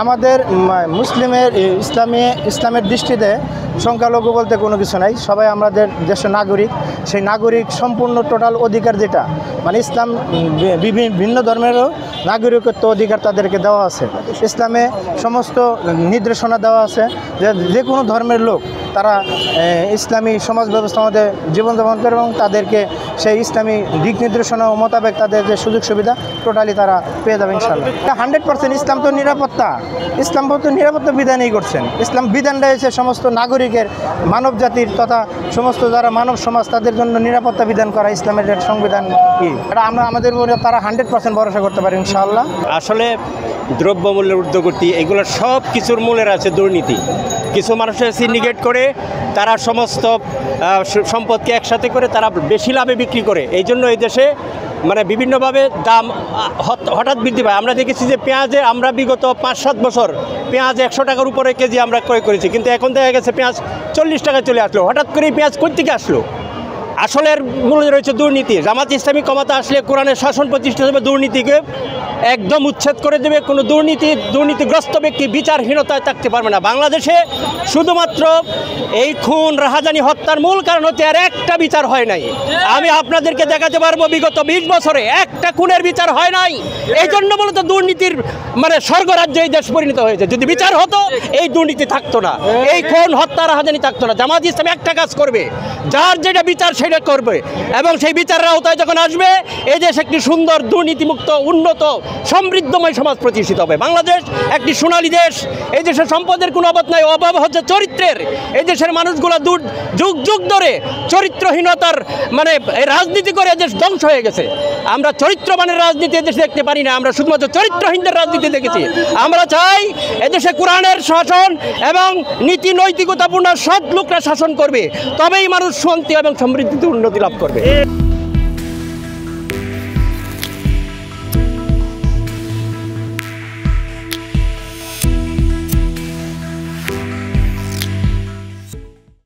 আমাদের মুসলিমের ইসলামের দৃষ্টিতে সংখ্যালঘু বলতে কোনো কিছু নাই। সবাই আমাদের দেশের নাগরিক। সেই নাগরিক সম্পূর্ণ টোটাল অধিকার যেটা মানে ইসলাম ভিন্ন ধর্মেরও নাগরিকত্ব অধিকার তাদেরকে দেওয়া আছে। ইসলামে সমস্ত নির্দেশনা দেওয়া আছে যে কোনো ধর্মের লোক তারা ইসলামী সমাজ ব্যবস্থার মধ্যে জীবনযাপন করে এবং তাদেরকে সেই ইসলামী দিক নির্দেশনা মোতাবেক তাদের যে সুযোগ সুবিধা টোটালি তারা পেয়ে যাবে ইনশাআল্লাহ। 100% ইসলাম তো নিরাপত্তা, ইসলাম তো নিরাপত্তা বিধানই করছেন। ইসলাম বিধানটা হয়েছে সমস্ত নাগরিকের, মানব জাতির তথা সমস্ত যারা মানব সমাজ তাদের জন্য নিরাপত্তা বিধান করা ইসলামের সংবিধান কি এটা আমরা আমাদের উপরে তারা 100% ভরসা করতে পারি ইনশাআল্লাহ। আসলে দ্রব্যমূল্যের ঊর্ধ্বগতি এগুলো সব কিছুর মূলের আছে দুর্নীতি। কিছু মানুষের সিন্ডিকেট করে তারা সমস্ত সম্পদকে একসাথে করে তারা বেশি লাভে বিক্রি করে। এই জন্য এই দেশে মানে বিভিন্নভাবে দাম হঠাৎ বৃদ্ধি পায়। আমরা দেখেছি যে পেঁয়াজে আমরা বিগত 5-7 বছর পেঁয়াজ 100 টাকার উপরে কেজি আমরা ক্রয় করেছি, কিন্তু এখন দেখা গেছে পেঁয়াজ 40 টাকায় চলে আসলো। হঠাৎ করে পেঁয়াজ কোথা থেকে আসলো? আসলের মূলে রয়েছে দুর্নীতি। জামাত ইসলামী ক্ষমতা আসলে কোরআনের শাসন প্রতিষ্ঠা হবে, দুর্নীতিকে একদম উচ্ছেদ করে দেবে। কোনো দুর্নীতিগ্রস্ত ব্যক্তি বিচারহীনতায় থাকতে পারবে না। বাংলাদেশে শুধুমাত্র এই খুন রাহাজানি হত্যার মূল কারণ হচ্ছে আর একটা বিচার হয় নাই। আমি আপনাদেরকে দেখাতে পারবো বিগত 20 বছরে একটা খুনের বিচার হয় নাই। এই জন্য মূলত দুর্নীতির মানে স্বর্গরাজ্যে এই দেশ পরিণত হয়েছে। যদি বিচার হতো এই দুর্নীতি থাকতো না, এই খুন হত্যা রাহাজানি থাকতো না। জামাত ইসলাম একটা কাজ করবে, যার যেটা বিচার সেটা করবে এবং সেই বিচারের আওতায় যখন আসবে এই দেশ একটি সুন্দর দুর্নীতিমুক্ত উন্নত সমৃদ্ধময় সমাজ প্রতিষ্ঠিত হবে। বাংলাদেশ একটি সোনালী দেশ। এই দেশের সম্পদের কোনো অভাব নাই, অভাব হচ্ছে চরিত্রের। এই দেশের মানুষগুলো যুগ যুগ ধরে চরিত্রহীনতার মানে রাজনীতি করে দেশ ধ্বংস হয়ে গেছে। আমরা চরিত্রবানের রাজনীতি এদেশে দেখতে পারি না, আমরা শুধুমাত্র চরিত্রহীনদের রাজনীতি দেখেছি। আমরা চাই এদেশে কোরআনের শাসন এবং নীতি নৈতিকতাপূর্ণ সৎ লোকরা শাসন করবে, তবেই মানুষ শান্তি এবং সমৃদ্ধিতে উন্নতি লাভ করবে।